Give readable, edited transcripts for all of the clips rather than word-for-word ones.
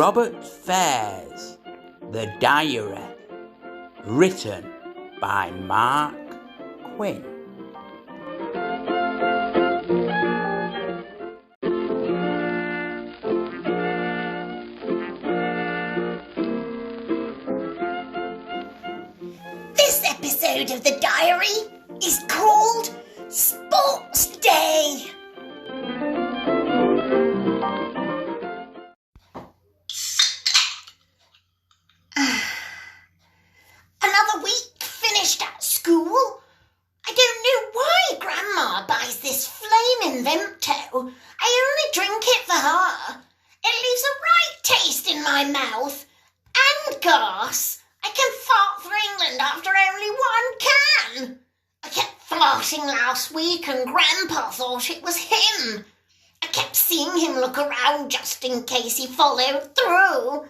Robert Fair's The Diary, written by Mark Quinn. This episode of The Diary is called Sports Day. Another week finished at school. I don't know why Grandma buys this flaming Vimto. I only drink it for her. It leaves a right taste in my mouth. And gas. I can fart for England after only one can. I kept farting last week and Grandpa thought it was him. I kept seeing him look around just in case he followed through.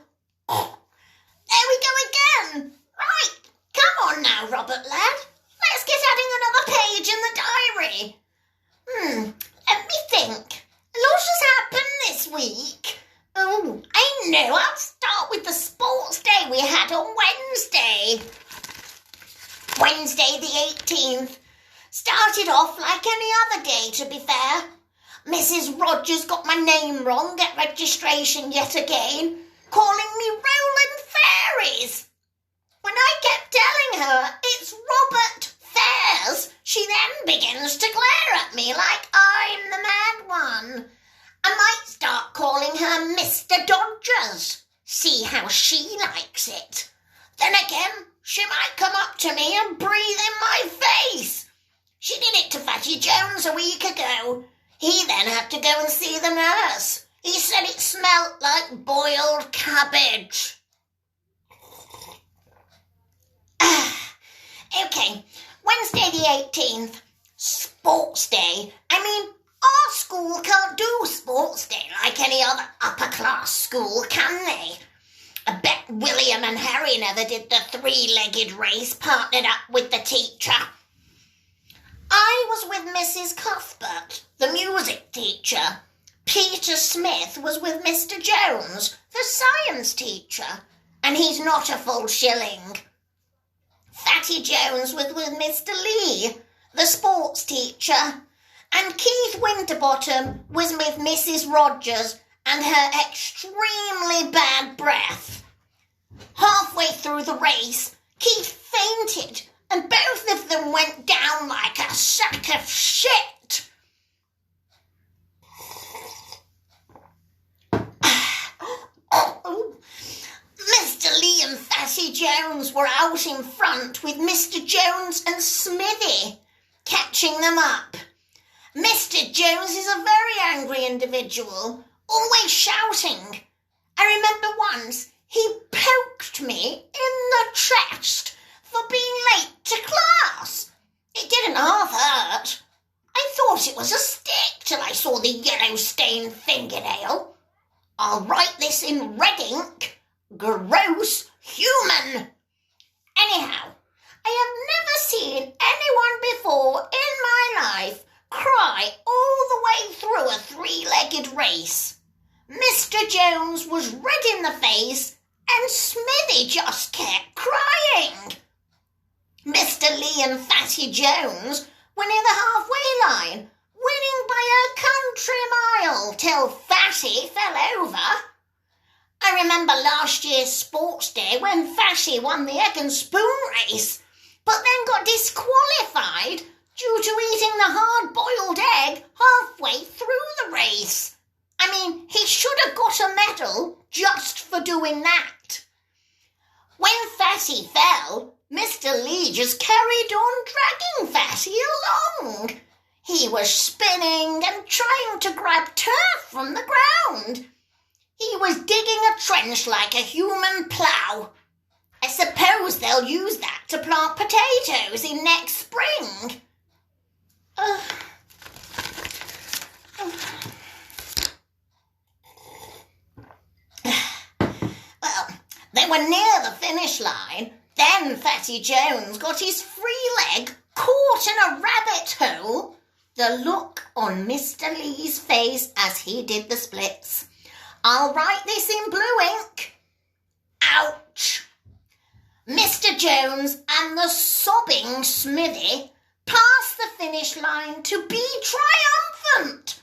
There we go again. Right, come on now, Robert lad. Let's get adding another page in the diary. Let me think. A lot has happened this week. Oh, I know. I'll start with the sports day we had on Wednesday. Wednesday the 18th. Started off like any other day, to be fair. Mrs. Rogers got my name wrong at registration yet again, calling me Roland Fairies. When I kept telling her it's Robert Fairs, she then begins to glare at me like I'm the mad one. I might start calling her Mr. Dodgers. See how she likes it. Then again, she might come up to me and breathe in my face. She did it to Fatty Jones a week ago. He then had to go and see the nurse. He said it smelt like boiled cabbage. Okay, Wednesday the 18th, sports day. I mean, our school can't do sports day like any other upper-class school, can they? I bet William and Harry never did the three-legged race partnered up with the teacher. I was with Mrs. Cuthbert, the music teacher. Peter Smith was with Mr. Jones, the science teacher, and he's not a full shilling. Fatty Jones was with Mr. Lee, the sports teacher, and Keith Winterbottom was with Mrs. Rogers and her extremely bad breath. Halfway through the race, Keith fainted and both of them went down like a sack of shit. Mr. Lee and Fatty Jones were out in front with Mr. Jones and Smithy, catching them up. Mr. Jones is a very angry individual, always shouting. I remember once he poked me in the chest for being late to class. It didn't half hurt. I thought it was a stick till I saw the yellow-stained fingernail. I'll write this in red ink. Gross human. Anyhow, I have never seen anyone before in my life cry all the way through a three-legged race. Mr. Jones was red in the face and Smithy just kept crying. Mr. Lee and Fatty Jones were near the halfway line, winning by a country mile till Fatty fell over. I remember last year's sports day when Fatty won the egg and spoon race, but then got disqualified due to eating the hard-boiled egg halfway through the race. I mean, he should have got a medal just for doing that. When Fatty fell, Mr. Lee just carried on dragging Fatty along. He was spinning and trying to grab turf from the ground. He was digging a trench like a human plough. I suppose they'll use that to plant potatoes in next spring. Well, they were near the finish line. Then Fatty Jones got his free leg caught in a rabbit hole. The look on Mr. Lee's face as he did the splits. I'll write this in blue ink. Ouch! Mr. Jones and the sobbing Smithy pass the finish line to be triumphant.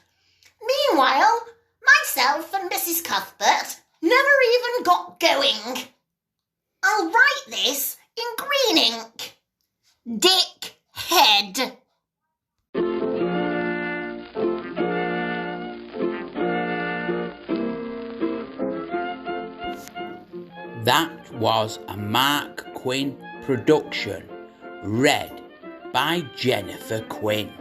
Meanwhile, myself and Mrs. Cuthbert never even got going. I'll write this in green ink. Dick Head. That was a Mark Quinn production, read by Jennifer Quinn.